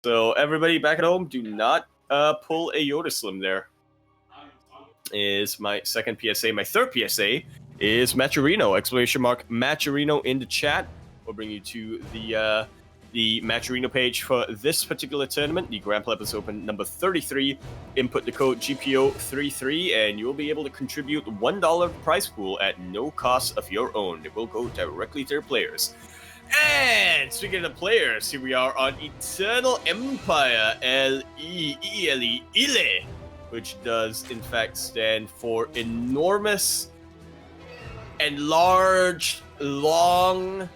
So everybody back at home, do not pull a Yoda Slim there. Is my second PSA. My third PSA is Matcherino, exclamation mark Matcherino in the chat. We'll bring you to the Matcherino page for this particular tournament, the Grand Platypus Open number 33. Input the code GPO33 and you'll be able to contribute $1 prize pool at no cost of your own. It will go directly to your players. And speaking of players, here we are on Eternal Empire, L-E-E-L-E, Ile, which does in fact stand for enormous and large, long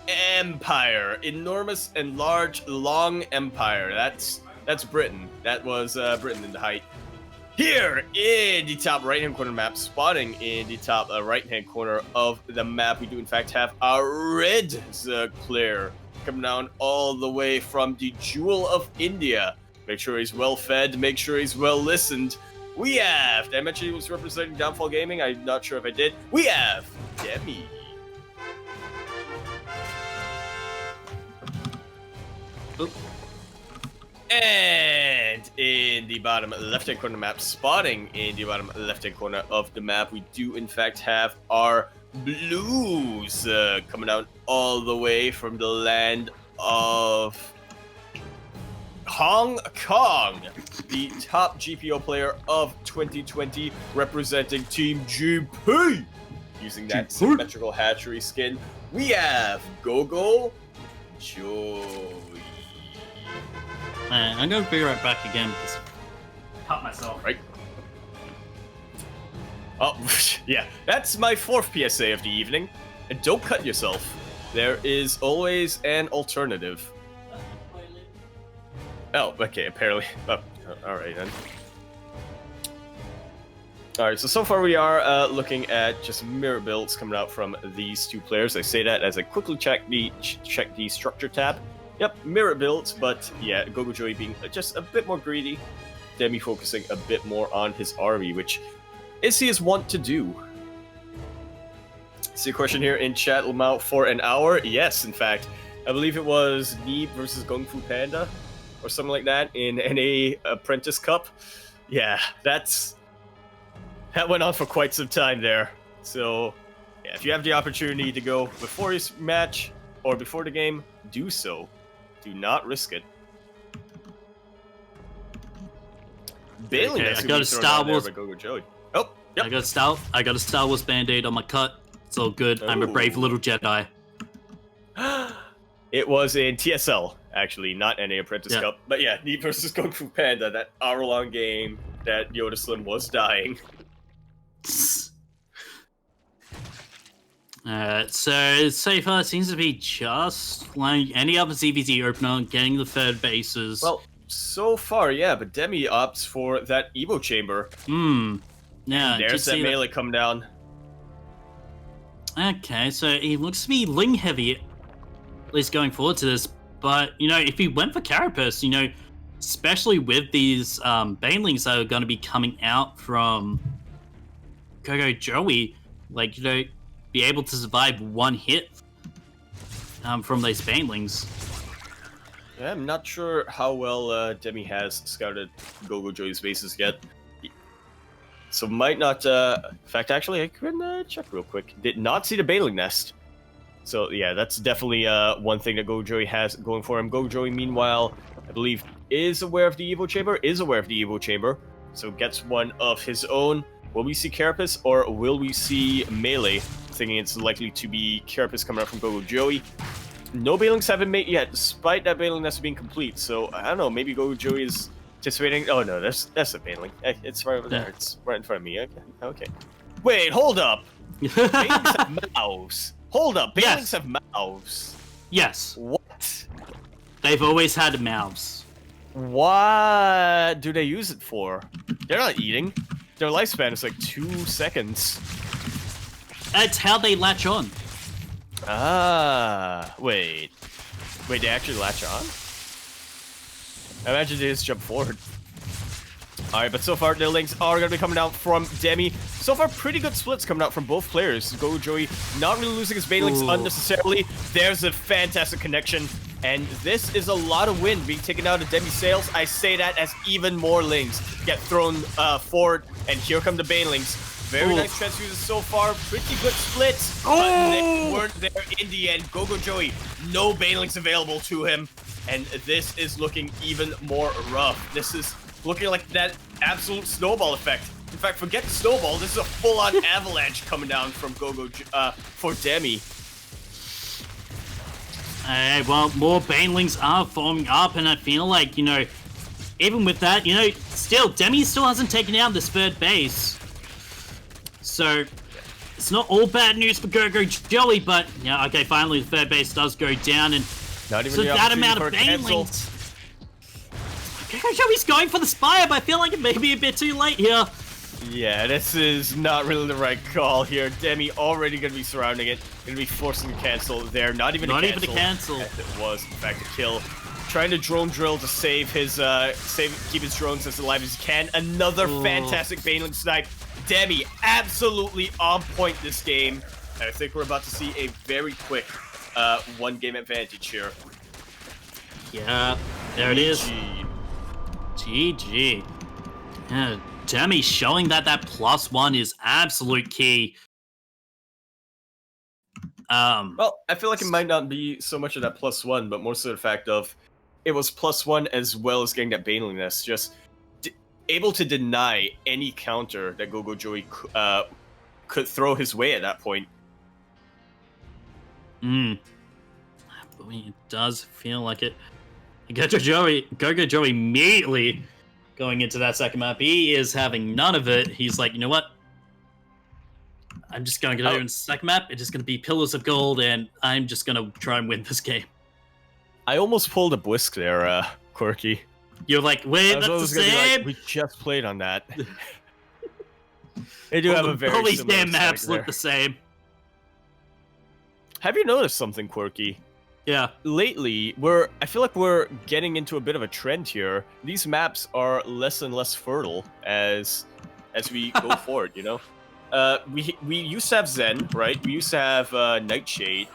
empire. Enormous and large, long empire. That's Britain. That was Britain in the height. Here in the top right-hand corner map, spotting in the top right-hand corner of the map, we do in fact have our red Zerg player coming down all the way from the Jewel of India. Make sure he's well fed, make sure he's well listened. We have, did I mention he was representing Downfall Gaming? I'm not sure if I did. We have Demi. Oop. And in the bottom left-hand corner map, spotting in the bottom left-hand corner of the map, we do in fact have our blues coming out all the way from the land of Hong Kong, the top GPO player of 2020, representing Team GP. Using that symmetrical hatchery skin, we have GogojOey. I'm gonna be right back again because I cut myself. Right. Oh, yeah. That's my fourth PSA of the evening. And don't cut yourself. There is always an alternative. Oh, okay, apparently. Oh, alright then. Alright, so far we are looking at just mirror builds coming out from these two players. I say that as I quickly check the structure tab. Yep, mirror builds, but yeah, GogojOey being just a bit more greedy. Demi focusing a bit more on his army, which he is wont to do. See a question here in chat, Lamau, for an hour? Yes, in fact. I believe it was Neeb versus Kung Fu Panda, or something like that, in NA Apprentice Cup. Yeah, that went on for quite some time there. So, yeah, if you have the opportunity to go before his match, or before the game, do so. Do not risk it. Bailing I got a Star Wars. Oh, yep. I got a Star Wars band-aid on my cut. It's all good. I'm a brave little Jedi. It was in TSL, actually, not NA Apprentice Cup. But yeah, Neeb versus Kung Fu Panda, that hour-long game that Yoda Slim was dying. So far it seems to be just like any other ZvZ opener, getting the third bases. Well, so far, yeah, but Demi opts for that Evo Chamber. Yeah, there's that melee come down. Okay, so he looks to be Ling heavy, at least going forward to this. But, you know, if he went for Carapace, you know, especially with these Banelings that are going to be coming out from GogojOey, like, you know, be able to survive one hit from these Banelings. Yeah, I'm not sure how well Demi has scouted GogojOey's bases yet. So might not, in fact, actually, I can check real quick. Did not see the Baneling Nest. So yeah, that's definitely one thing that GogojOey has going for him. GogojOey, meanwhile, I believe, is aware of the Evo Chamber, so gets one of his own. Will we see Carapace, or will we see Melee? Thinking it's likely to be Carapace coming out from GogojOey. No Banelings have been made yet, despite that Baneling Nest being complete. So I don't know, maybe GogojOey is anticipating. Oh no, that's a Baneling. It's right over there. It's right in front of me. Okay. Wait, hold up. Banelings have mouths. Hold up. Banelings have mouths. Yes. What? They've always had mouths. What do they use it for? They're not eating. Their lifespan is like 2 seconds. That's how they latch on. Ah, wait, they actually latch on? I imagine they just jump forward. Alright, but so far the links are going to be coming out from Demi. So far, pretty good splits coming out from both players. GogojOey not really losing his Banelings unnecessarily. There's a fantastic connection. And this is a lot of wind being taken out of Demi's sails. I say that as even more lings get thrown forward, and here come the banelings. Very nice transfuses so far. Pretty good splits, but they weren't there in the end. GogojOey, no banelings available to him, and this is looking even more rough. This is looking like that absolute snowball effect. In fact, forget the snowball. This is a full-on avalanche coming down from for Demi. Well, more banelings are forming up, and I feel like, you know, even with that, you know, still, Demi still hasn't taken out this third base. So, it's not all bad news for GogojOey, but, yeah, okay, finally the third base does go down, and not even so that amount of banelings. GogojOey's going for the Spire, but I feel like it may be a bit too late here. Yeah, this is not really the right call here. Demi already going to be surrounding it, going to be forcing to cancel there. Not even a cancel. It was, in fact, a kill. Trying to drone drill to save his, keep his drones as alive as he can. Another fantastic baneling snipe. Demi absolutely on point this game. And I think we're about to see a very quick one-game advantage here. Yeah, there it is. GG. Yeah. Demi showing that +1 is absolute key. Well, I feel like it might not be so much of that +1, but more so the fact of it was +1 as well as getting that banelingness. Just able to deny any counter that GogojOey could throw his way at that point. It does feel like it. GogojOey immediately going into that second map, he is having none of it. He's like, you know what? I'm just going to go into the second map. It's just going to be Pillars of Gold, and I'm just going to try and win this game. I almost pulled a Bwisk there, Quirky. You're like, wait, that's the same? Like, we just played on that. They do have a very all these similar damn maps there. look the same. Have you noticed something, Quirky? Yeah. Lately, I feel like we're getting into a bit of a trend here. These maps are less and less fertile as we go forward, you know? We used to have Zen, right? We used to have Nightshade,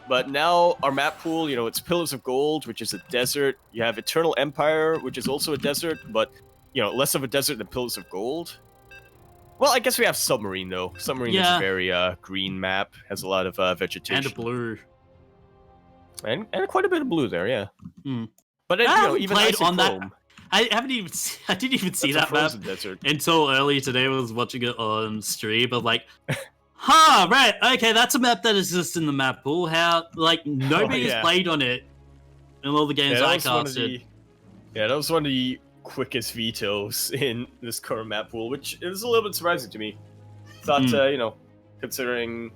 but now our map pool, you know, it's Pillars of Gold, which is a desert. You have Eternal Empire, which is also a desert, but, you know, less of a desert than Pillars of Gold. Well, I guess we have Submarine, though. Submarine is a very green map, has a lot of vegetation. And a blue. And quite a bit of blue there, yeah. But I you know, even played on that. Chrome, I didn't even see that map until early today. I was watching it on stream. But like, right, okay, that's a map that exists in the map pool. How like nobody has played on it in all the games I casted. That was one of the quickest vetoes in this current map pool, which is a little bit surprising to me. Thought you know, considering,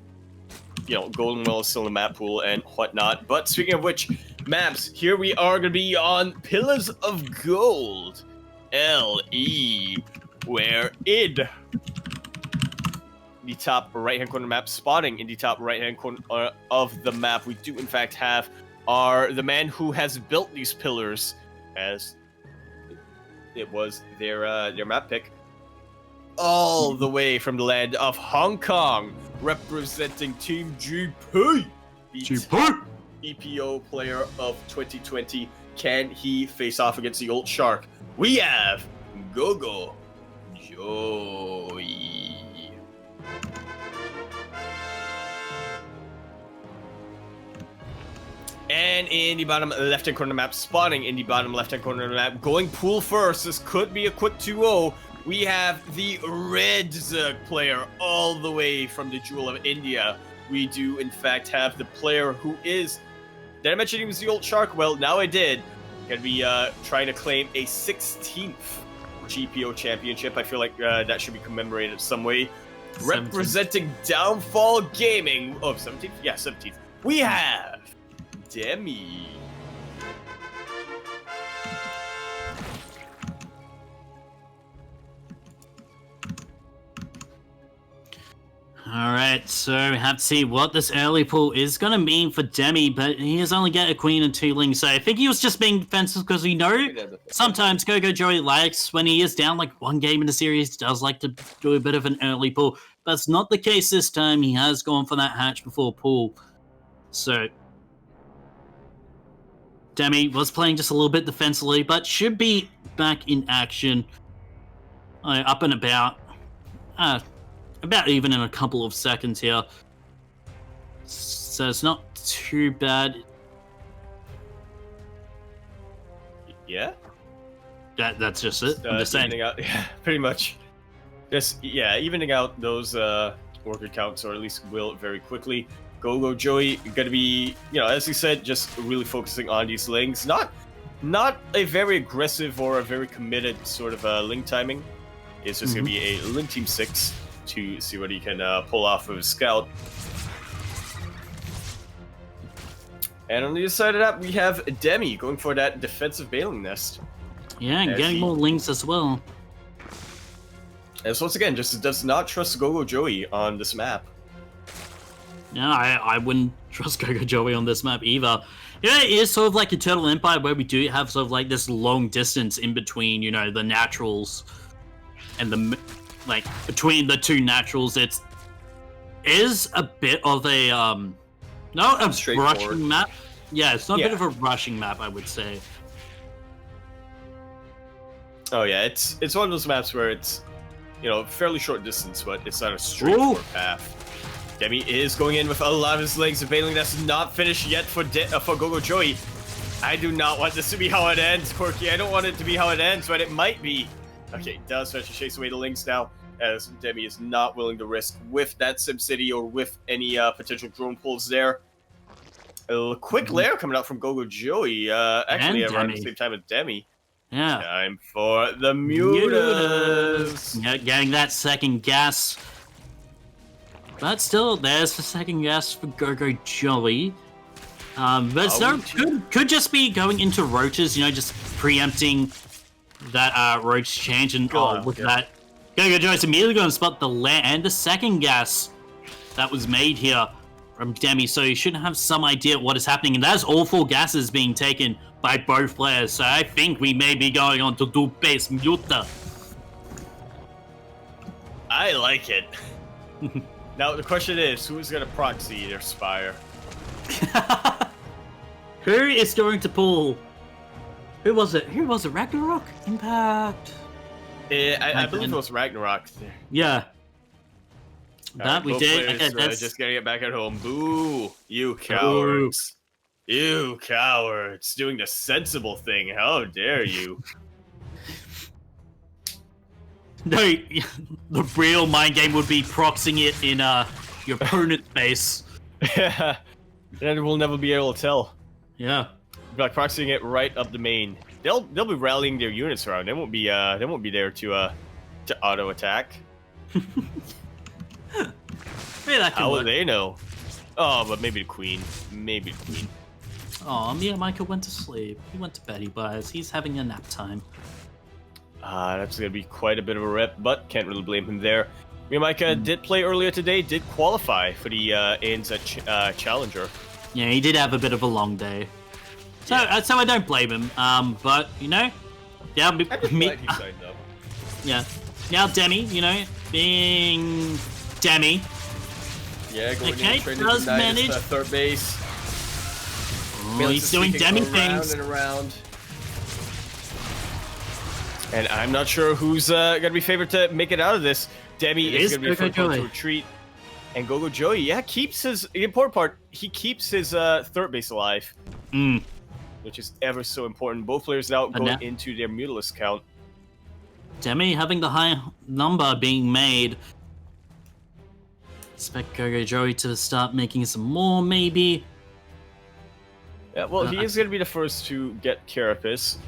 you know, Golden Well is still in the map pool and whatnot. But speaking of which, maps, here we are going to be on Pillars of Gold. LE, where in the top right-hand corner map, spotting in the top right-hand corner of the map, we do in fact have the man who has built these pillars, as it was their map pick, all the way from the land of Hong Kong, representing Team GP. The EPO player of 2020. Can he face off against the old shark? We have GogojOey. And in the bottom left-hand corner of the map, spawning in the bottom left-hand corner of the map, going pool first. This could be a quick 2-0. We have the red player all the way from the Jewel of India. We do, in fact, have the player who is... Did I mention he was the old shark? Well, now I did. Gonna be trying to claim a 16th GPO championship. I feel like that should be commemorated some way. 17th. Representing Downfall Gaming. Oh, 17th? Yeah, 17th. We have Demi. Alright, so we have to see what this early pool is going to mean for Demi, but he has only got a queen and 2 lings, so I think he was just being defensive because we know sometimes GogojOey likes, when he is down like 1 game in the series, does like to do a bit of an early pool. But it's not the case this time. He has gone for that hatch before pool. So Demi was playing just a little bit defensively, but should be back in action. Up and about even in a couple of seconds here. So it's not too bad. Yeah? That's just it. I'm just saying. Out, yeah, pretty much. Just, yeah, evening out those worker counts, or at least will very quickly. GogojOey going to be, as you said, just really focusing on these lings. Not a very aggressive or a very committed sort of ling timing. It's just going to be a ling team 6 to see what he can pull off of his scout. And on the other side of that, we have Demi going for that defensive bailing nest. Yeah, and getting more lings as well. And so once again, just does not trust GogojOey on this map. Yeah, I wouldn't trust GogojOey on this map either. Yeah, it is sort of like Eternal Empire, where we do have sort of like this long distance in between, the naturals and between the two naturals. It is a bit of a not a rushing map. Yeah, it's not a bit of a rushing map, I would say. Oh yeah, it's one of those maps where it's fairly short distance, but it's not a straightforward path. Demi is going in with a lot of his legs. Availing that's not finished yet for GogojOey. I do not want this to be how it ends, Quirky. I don't want it to be how it ends, but it might be. Okay, does finish to chase away the links now, as Demi is not willing to risk with that SimCity or with any potential drone pulls there. A quick lair coming out from GogojOey, actually around the same time as Demi. Yeah. Time for the mutas. Yeah, getting that second gas. But still, there's the second gas for GogojOey. But could just be going into roaches, just preempting that roach change. And look at that. GogojOey's immediately going to spot the lair and the second gas that was made here from Demi. So you should have some idea what is happening. And that's all 4 gases being taken by both players. So I think we may be going on to do base muta. I like it. Now the question is, who's gonna proxy their Spire? Who is going to pull? Who was it? Ragnarok? Impact? I believe it was Ragnarok. Yeah. That we did. Players, Okay, just getting it back at home. Boo! You cowards! Boo. You cowards! Doing the sensible thing. How dare you? No, the real mind game would be proxying it in your opponent's base. Yeah, and we'll never be able to tell. Yeah, like proxying it right up the main. They'll be rallying their units around. They won't be there to auto attack. How will they know? Oh, but maybe the queen. Maybe the queen. Oh, Michael went to sleep. He went to bed, he's having a nap time. That's going to be quite a bit of a rip, but can't really blame him there. Mika did play earlier today, did qualify for the ANZ Challenger. Yeah, he did have a bit of a long day. So, so I don't blame him. But, yeah, yeah. Now Demi, being Demi. Yeah, going in does manage third base. Oh, he's doing Demi things. And around. And I'm not sure who's going to be favored to make it out of this. Demi is going to be forced to retreat. And GogojOey, keeps his... The important part, he keeps his third base alive. Which is ever so important. Both players now going into their Mutalisk count. Demi having the high number being made. Expect GogojOey to start making some more, maybe. Yeah, well, he is going to be the first to get Carapace.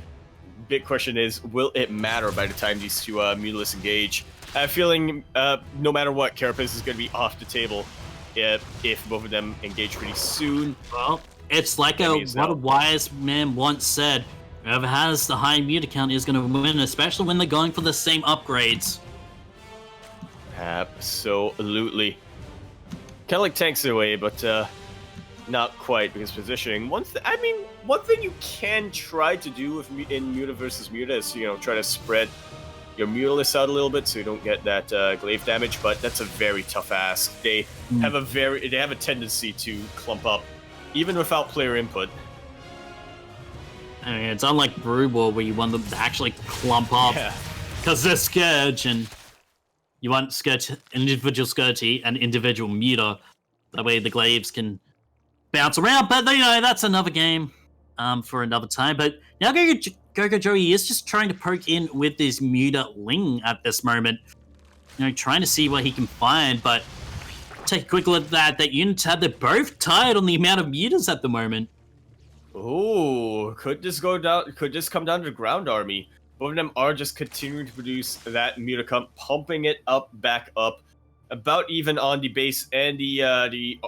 Big question is, will it matter by the time these two Mutalisks engage? I have a feeling no matter what, Carapace is going to be off the table if both of them engage pretty soon. Well, it's like what a wise man once said, whoever has the high muta count is going to win, especially when they're going for the same upgrades. Absolutely. Kind of like tanks their way, but not quite, because positioning. One thing you can try to do in Muta versus Muta is, try to spread your Mutalisk out a little bit so you don't get that glaive damage, but that's a very tough ask. They have a tendency to clump up, even without player input. I mean, it's unlike Brew War where you want them to actually clump up because they're Scourge, and you want Scourge, individual Scourge and individual Muta. That way the Glaives can bounce around, but you know, that's another game for another time. But now GogojOey is just trying to poke in with this Muta Ling at this moment. You know, trying to see what he can find, but take a quick look at that Unitad. They're both tied on the amount of Mutas at the moment. Ooh, could this go down? Could this come down to Ground Army? Both of them are just continuing to produce that Muta Comp, pumping it up, back up, about even on the base and the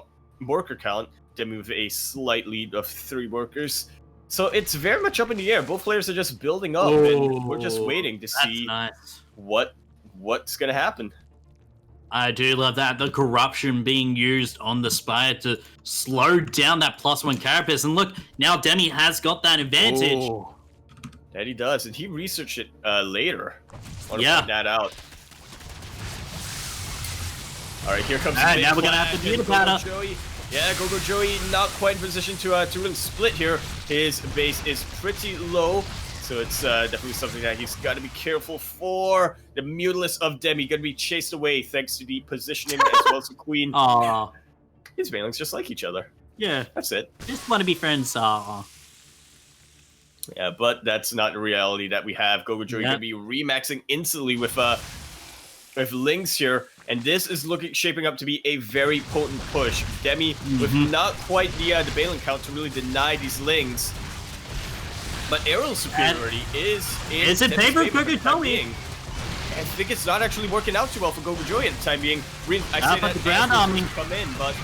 worker count. Demi with a slight lead of 3 workers. So it's very much up in the air. Both players are just building up, and we're just waiting to see what's gonna happen. I do love that, the corruption being used on the Spire to slow down that +1 carapace. And look, now Demi has got that advantage. Oh, that he does, and he researched it later. I want to point that out. All right, here comes the big now we're going to have to do the powder. Yeah, GogojOey not quite in position to really split here. His base is pretty low. So it's definitely something that he's got to be careful for. The Mutalist of Demi going to be chased away thanks to the positioning as well as the Queen. Aww. His Banelings just like each other. Yeah. That's it. Just want to be friends. Aww. Yeah, but that's not the reality that we have. GogojOey going to be remaxing instantly with Lings here. And this is shaping up to be a very potent push. Demi with not quite the Baneling count to really deny these Lings. But aerial superiority is in favor of GogojOey. I think it's not actually working out too well for GogojOey at the time being. I say that the ground army come in, but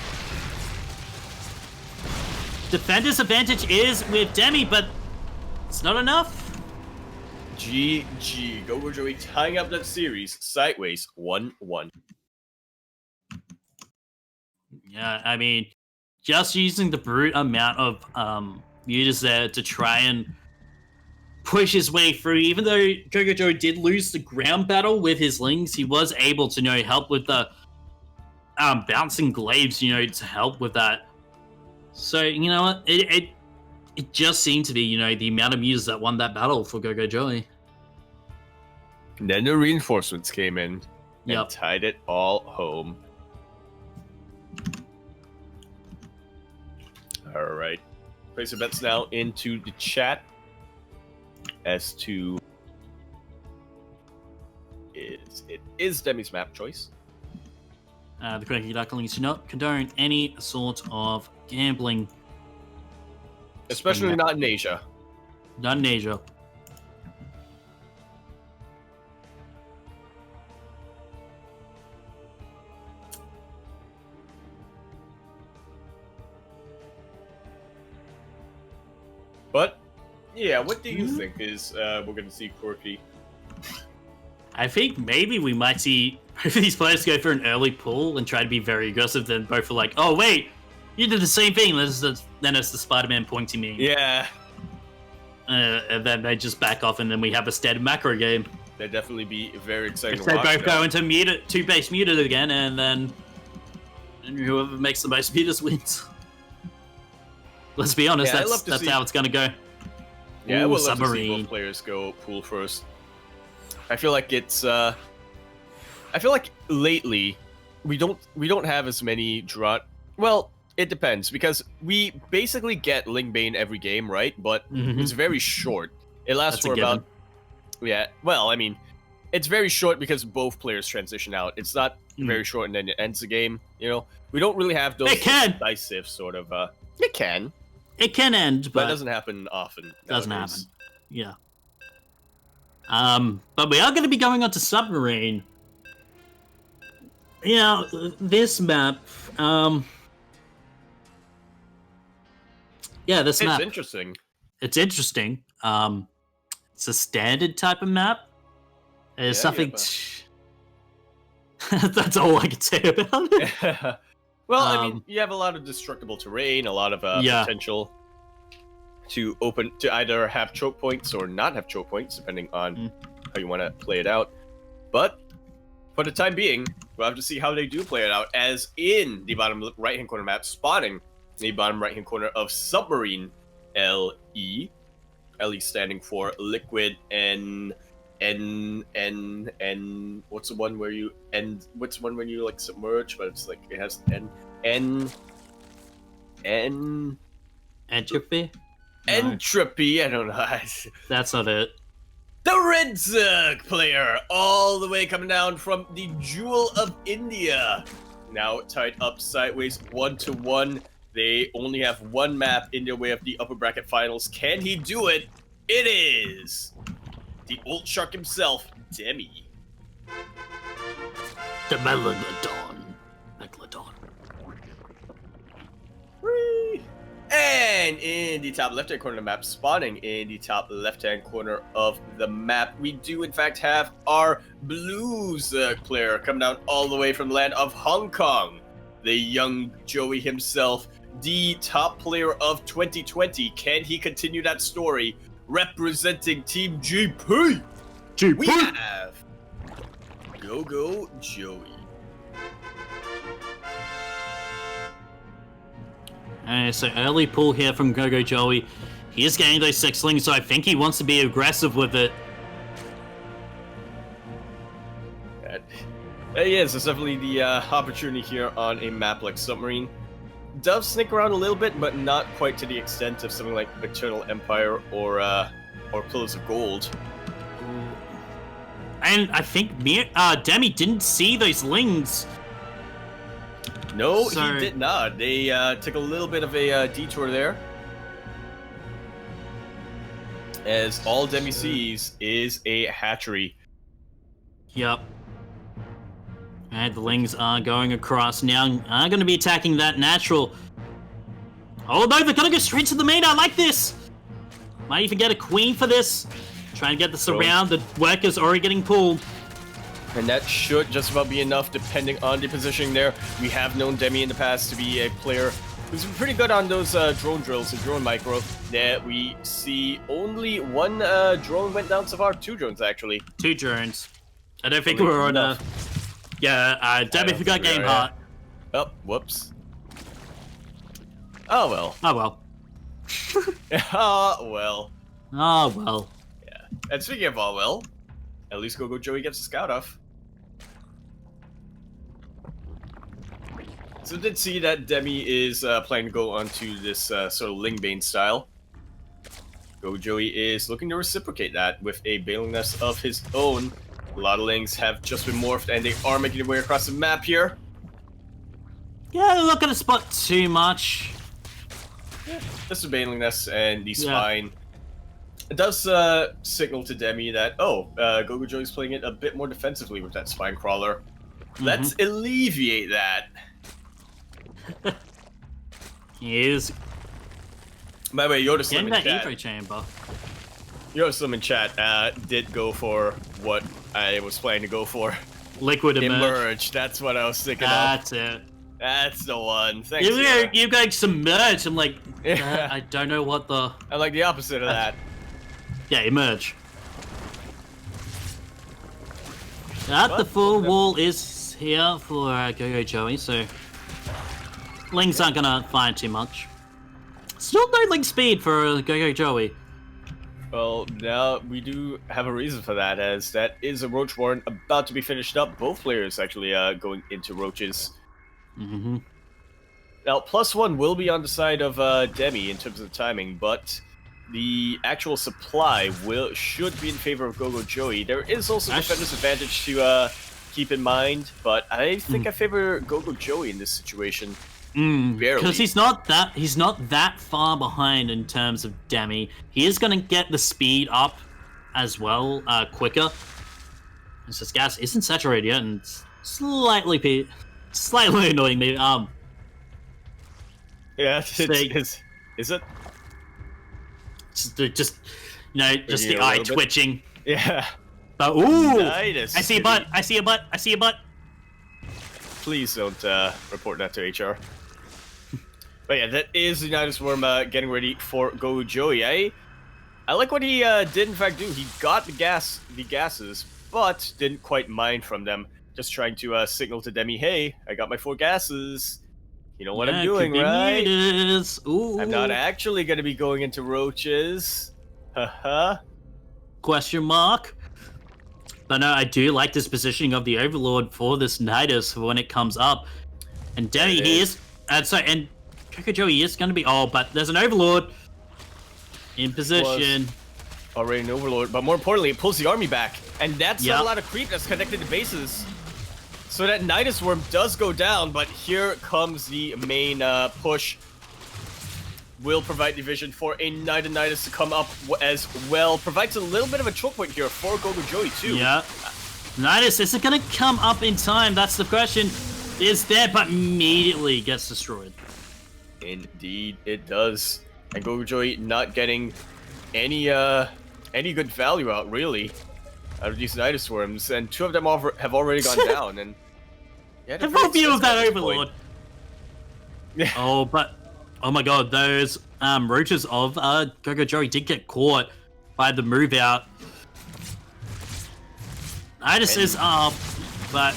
defender's advantage is with Demi, but it's not enough. GG. GogojOey tying up that series sideways 1-1. Yeah, I mean, just using the brute amount of mutas there to try and push his way through. Even though GogojOey did lose the ground battle with his Lings, he was able to, you know, help with the bouncing glaives, you know, to help with that. So, you know what, it just seemed to be, you know, the amount of mutas that won that battle for GogojOey. And then the reinforcements came in and tied it all home. All right. Place your bets now into the chat as to it is Demi's map choice. The Quirky Ducklings do not condone any sort of gambling. Especially not in Asia. Not in Asia. But, yeah, what do you think is we're going to see Quirky? I think maybe we might see both of these players go for an early pull and try to be very aggressive, then both are like, oh, wait, you did the same thing. Then it's the Spider-Man pointing me. Yeah. And then they just back off, and then we have a steady macro game. That'd definitely be very exciting if to watch. They both go into two-base muted again, and then whoever makes the most mutas wins. Let's be honest, that's how it's going to go. Yeah, we'll love to see both players go pool first. I feel like it's I feel like lately we don't have as many draw. Well, it depends because we basically get Ling Bane every game, right? But it's very short. It lasts for about well, I mean, it's very short because both players transition out. It's not very short and then it ends the game. You know, we don't really have those decisive sort of. It can. It can end, but it doesn't happen often. Doesn't happen. Yeah. But we are going to be going on to Submarine. You know, this map. Yeah, this map. It's interesting. It's interesting. It's a standard type of map. There's something. That's all I can say about it. Well, I mean, you have a lot of destructible terrain, a lot of potential to either have choke points or not have choke points, depending on how you want to play it out. But for the time being, we'll have to see how they do play it out, as in the bottom right-hand corner map, spawning the bottom right-hand corner of Submarine LE. LE standing for liquid and what's the one where you what's the one when you like submerge, but it's like it has Entropy? Entropy. I don't know. That's not it. The Red Zerg player, all the way coming down from the Jewel of India. Now tied up sideways 1-1. They only have one map in their way of the upper bracket finals. Can he do it? It is the old shark himself, Demi. The Megalodon. Whee! And in the top left-hand corner of the map, spawning in the top left-hand corner of the map, we do in fact have our Blues player coming down all the way from the land of Hong Kong. The young Joey himself, the top player of 2020. Can he continue that story? Representing Team GP, we have GogojOey. So early pull here from GogojOey. He is getting those sixlings, so I think he wants to be aggressive with it. Yes, it's definitely the opportunity here on a map like Submarine. Does sneak around a little bit, but not quite to the extent of something like Eternal Empire or Pillars of Gold. And I think Demi didn't see those lings. No, he did not. They took a little bit of a detour there. As all Demi sees is a hatchery. Yep. And the lings are going across now. Are going to be attacking that natural. Oh no, they're going to go straight to the main. I like this. Might even get a queen for this. Trying to get this around. The worker's already getting pulled. And that should just about be enough depending on the positioning there. We have known Demi in the past to be a player who's been pretty good on those drone drills and drone micro. That we see only one drone went down so far. 2 drones actually. 2 drones. I don't think we're on a... Yeah, Demi forgot game heart. Oh, whoops. Oh well. Oh well. Oh well. Oh well. Yeah. And speaking of all well, at least GogojOey gets a scout off. So did see that Demi is planning to go onto this sort of Lingbane style. GogojOey is looking to reciprocate that with a Bailing Nest of his own. A lot of Lings have just been morphed and they are making their way across the map here. Yeah, they're not going to spot too much. Yeah, just a Bailing Nest and the Spine. It does signal to Demi that, GogojOey is playing it a bit more defensively with that Spine Crawler. Let's alleviate that. He is. By the way, Yoda Slim in that chat. Evo chamber. Yoda Slim in chat did go for what I was planning to go for. Liquid Emerge. That's what I was thinking That's of. it. That's the one. Thanks. You're going submerge. I'm like, I don't know what the... I like the opposite of that. Yeah, emerge. The full wall is here for GogojOey, so Lings aren't gonna find too much. Still no Ling speed for GogojOey. Well, now we do have a reason for that, as that is a Roach Warren about to be finished up. Both players actually going into Roaches. Now, +1 will be on the side of Demi in terms of the timing, but the actual supply should be in favor of GogojOey. There is also defender's advantage to keep in mind, but I think I favor GogojOey in this situation. Because he's not that far behind in terms of Demi. He is going to get the speed up as well, quicker. It's just gas isn't saturated yet, and it's slightly annoying me. Yeah, is it? Just the eye twitching. Yeah. But ooh, Nice. I see a butt. I see a butt. I see a butt. Please don't report that to HR. But yeah, that is the United Worm getting ready for GogojOey. I like what he did in fact do. He got the gases, but didn't quite mine from them. Just trying to signal to Demi, hey, I got my 4 gases. You know what I'm doing, right? Ooh. I'm not actually going to be going into Roaches. Haha. Question mark. But no, I do like this positioning of the Overlord for this Nidus for when it comes up. And Demi, he is... and GogojOey is going to be... Oh, but there's an Overlord in position. Already an Overlord, but more importantly, it pulls the army back. And that's not a lot of creep that's connected to bases. So that Nidus Worm does go down, but here comes the main push. Will provide the vision for a Nidus to come up as well. Provides a little bit of a choke point here for GogojOey too. Yeah. Nidus, is it going to come up in time? That's the question. It's there, but immediately gets destroyed. Indeed, it does. And GogojOey not getting any good value out, really, out of these Nidus Worms. And 2 of them have already gone down. And yeah, have a view of that Overlord. Yeah. Oh, but... Oh my god, those roaches of GogojOey did get caught by the move out. Nidus is up, but...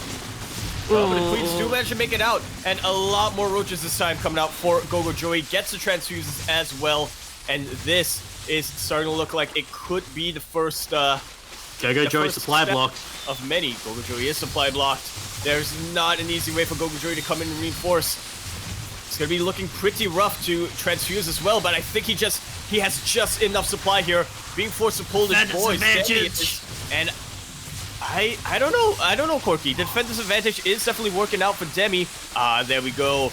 Well, but the Queens do manage to make it out, and a lot more roaches this time coming out for GogojOey. Gets the transfuses as well, and this is starting to look like it could be the first GogojOey supply blocked. Of many. GogojOey is supply blocked. There's not an easy way for GogojOey to come in and reinforce. It's going to be looking pretty rough to transfuse as well, but I think he has just enough supply here, being forced to pull this boys. And I don't know, Quirky. The defense disadvantage is definitely working out for Demi. There we go.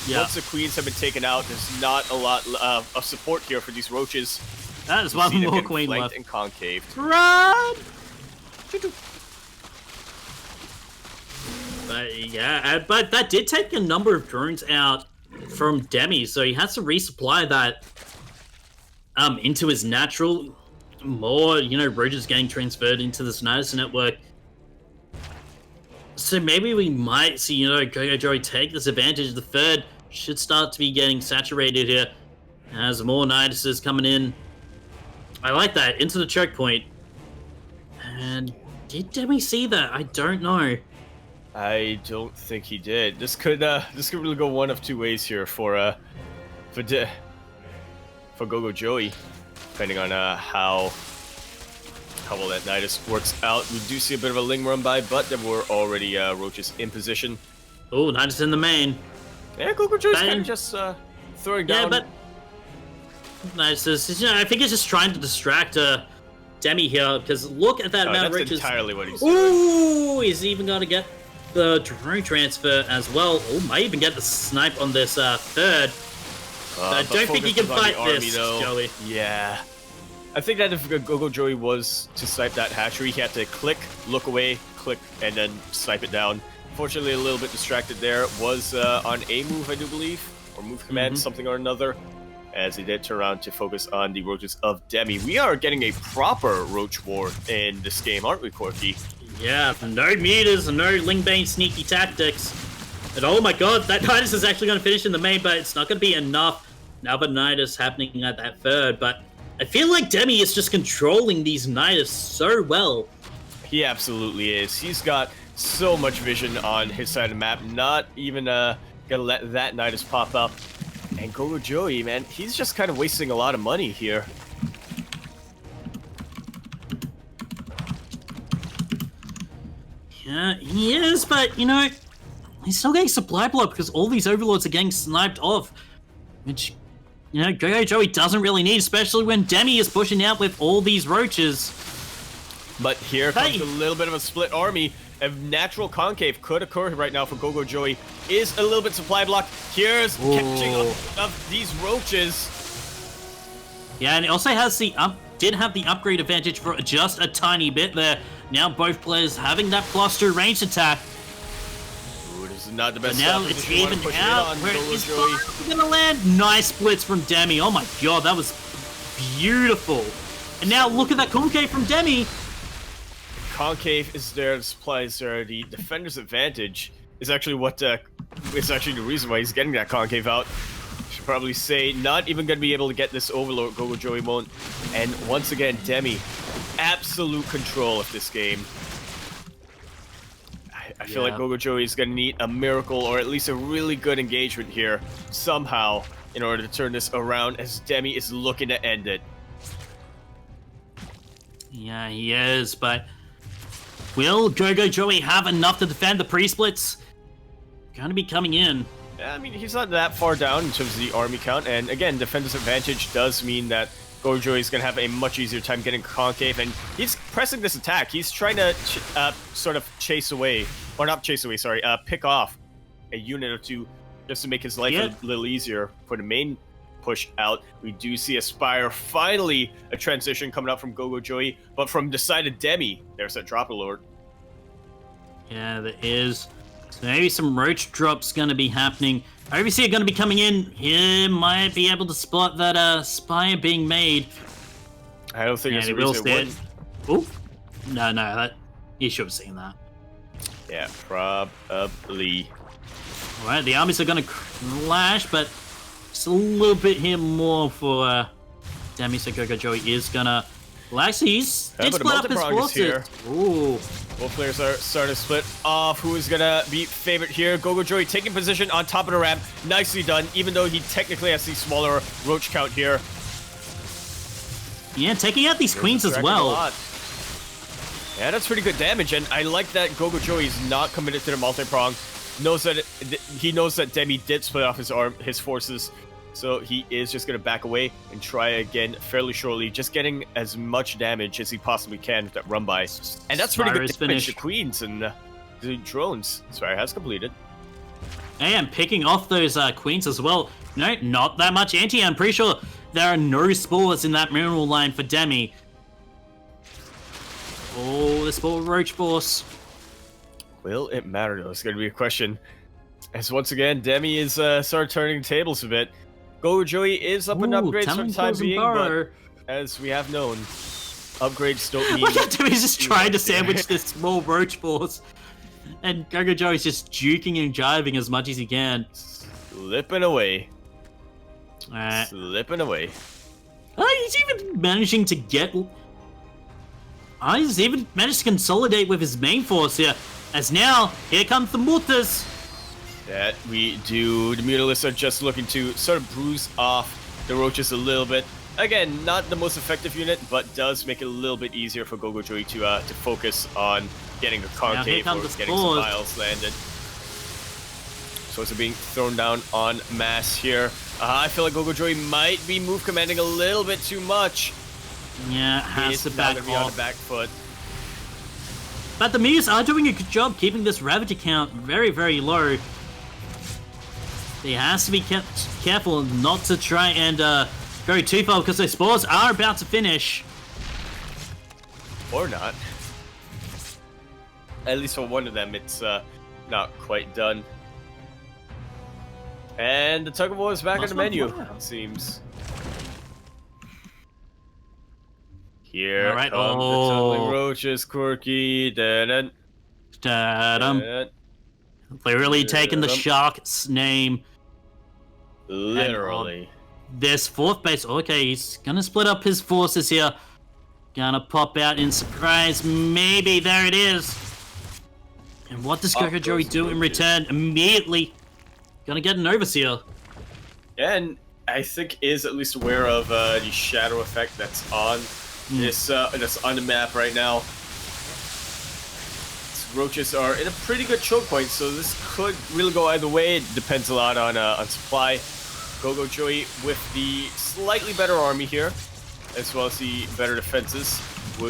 Yeah. Once the Queens have been taken out, there's not a lot of support here for these roaches. That is one more Queen left. And concave. Run! But yeah, but that did take a number of drones out from Demi, so he has to resupply that into his natural. More, roaches getting transferred into this Nidus network. So maybe we might see, GogojOey take this advantage. The third should start to be getting saturated here as more Niduses coming in. I like that, into the choke point. And did Demi see that? I don't know. I don't think he did. This could really go one of 2 ways here for GogojOey, depending on how well that Nidus works out. We do see a bit of a Ling run by, but there were already roaches in position. Oh, Nidus in the main. Yeah, GogojOey's kind of just throwing down. Yeah, but Nidus is, I think he's just trying to distract Demi here, because look at that amount of roaches. That's entirely what he's doing. Ooh, he's even going to get the drone transfer as well. Oh, might even get the snipe on this third. I don't think he can fight this, Joey. Yeah. I think that if GogojOey was to snipe that hatchery, he had to click, look away, click, and then snipe it down. Fortunately, a little bit distracted there. Was on a move, I do believe, or move command, something or another, as he did turn around to focus on the roaches of Demi. We are getting a proper roach war in this game, aren't we, Quirky? Yeah, no meters and no Lingbane sneaky tactics. And oh my god, that Nidus is actually going to finish in the main, but it's not going to be enough. Now but Nidus happening at that third, but I feel like Demi is just controlling these Nidus so well. He absolutely is. He's got so much vision on his side of the map, not even gonna let that Nidus pop up. And GogojOey, man, he's just kind of wasting a lot of money here. Yeah, he is, but, he's still getting supply block because all these Overlords are getting sniped off, which, GogojOey doesn't really need, especially when Demi is pushing out with all these roaches. But here comes a little bit of a split army. A natural concave could occur right now for GogojOey. Is a little bit supply block. Here's catching of these roaches. Yeah, and it also has did have the upgrade advantage for just a tiny bit there. Now both players having that +2 range attack. Ooh, this is not the best. But now it's even out. Where is going to land? Nice splits from Demi. Oh my god, that was beautiful. And now look at that concave from Demi. Concave is there, the supplies there. The defender's advantage is actually the reason why he's getting that concave out. Should probably say not even going to be able to get this Overlord. GogojOey won't. And once again, Demi, absolute control of this game. I feel like GogojOey is going to need a miracle or at least a really good engagement here somehow in order to turn this around as Demi is looking to end it. Yeah, he is, but will GogojOey have enough to defend the pre-splits? Gonna be coming in. Yeah, I mean, he's not that far down in terms of the army count, and again, defender's advantage does mean that GogojOey is going to have a much easier time getting concave, and he's pressing this attack. He's trying to sort of chase away, or not chase away, sorry, pick off a unit or two just to make his life a little easier for the main push out. We do see a Spire, finally a transition coming up from GogojOey, but from the side of Demi, there's that drop alert. Yeah, there is. So maybe some roach drops gonna be happening. ZvZ are gonna be coming in. He might be able to spot that Spire being made. I don't think he will stay. Oh, no, that you should have seen that. Yeah, probably. All right, the armies are gonna clash, but just a little bit here more for Demi. So GogojOey is gonna. Well, actually, he's did split up his forces. Ooh. Both players are starting to split off. Who is gonna be favorite here? GogojOey taking position on top of the ramp. Nicely done, even though he technically has the smaller roach count here. Yeah, taking out these queens as well. Yeah, that's pretty good damage, and I like that GogojOey is not committed to the multi-prong. He knows that Demi did split off his forces, so he is just gonna back away and try again fairly shortly, just getting as much damage as he possibly can with that run by. And that's pretty good damage to queens and the drones. Spire has completed. And picking off those queens as well. No, not that much anti. I'm pretty sure there are no spores in that mineral line for Demi. Oh, the spore roach force. Will it matter though? It's gonna be a question. As once again, Demi is sort of turning the tables a bit. GogojOey is up in upgrades for the time being, but as we have known, upgrades don't mean... Look at Demi's just trying to sandwich this small roach force, and GogojOey's just juking and jiving as much as he can. Slipping away. Alright. Slipping away. He's even managing to get... he's even managed to consolidate with his main force here, as now, here comes the mortars. That we do. The Mutalisks are just looking to sort of bruise off the roaches a little bit. Again, not the most effective unit, but does make it a little bit easier for GogojOey to focus on getting a concave or getting some miles landed. So it's being thrown down en masse here. I feel like GogojOey might be move commanding a little bit too much. Yeah, has to back off. On the back foot. But the Mutants are doing a good job keeping this Ravager count very, very low. He has to be careful not to try and go too far because those spores are about to finish. Or not. At least for one of them, it's not quite done. And the tug of war is back on the menu, it seems. Here all right. come the tumbling roaches, Quirky. They're really taking the shark's name. Literally. This fourth base. Okay, he's gonna split up his forces here. Gonna pop out in surprise. Maybe there it is. And what does GogojOey do in return? Immediately gonna get an overseer. Yeah, and I think is at least aware of the shadow effect that's on this that's on the map right now. Roaches are in a pretty good choke point, so this could really go either way. It depends a lot on supply. GogojOey with the slightly better army here, as well as the better defenses,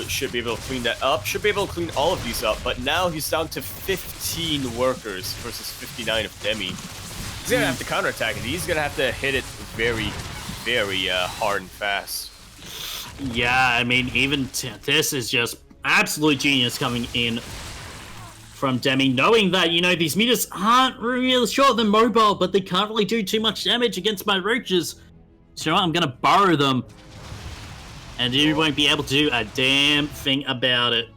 should be able to clean that up. Should be able to clean all of these up, but now he's down to 15 workers versus 59 of Demi. He's gonna have to counterattack it. He's gonna have to hit it very, very hard and fast. Yeah, I mean, even this is just absolute genius coming in from Demi, knowing that, you know, these meters aren't really sure they're mobile, but they can't really do too much damage against my roaches. So I'm gonna borrow them, and you won't be able to do a damn thing about it.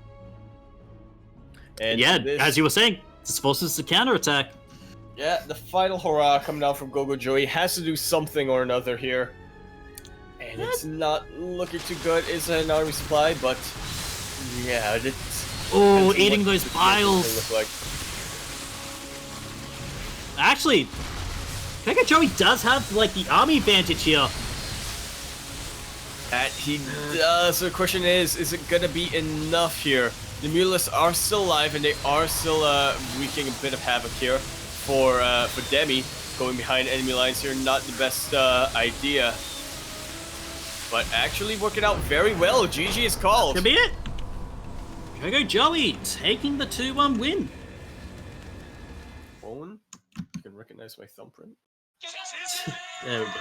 And yeah, as you were saying, this forces the counterattack. Yeah, the final hurrah coming out from GogojOey has to do something or another here. And it's not looking too good. It's an army supply, but yeah, it's... Oh, eating those piles. Like. Actually, GogojOey does have, like, the army advantage here. So the question is it gonna be enough here? The Mulists are still alive, and they are still wreaking a bit of havoc here for Demi. Going behind enemy lines here, not the best idea. But actually working out very well. GG is called. Could be it. GogojOey taking the 2-1 win. Phone? You can recognize my thumbprint. There we go.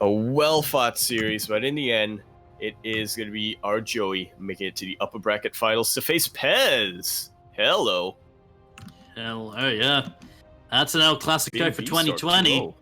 A well-fought series, but in the end, it is going to be our Joey making it to the upper bracket finals to face Pez. Hello. Hello, yeah. That's an El Clasico for BNB start 2020. 2-0.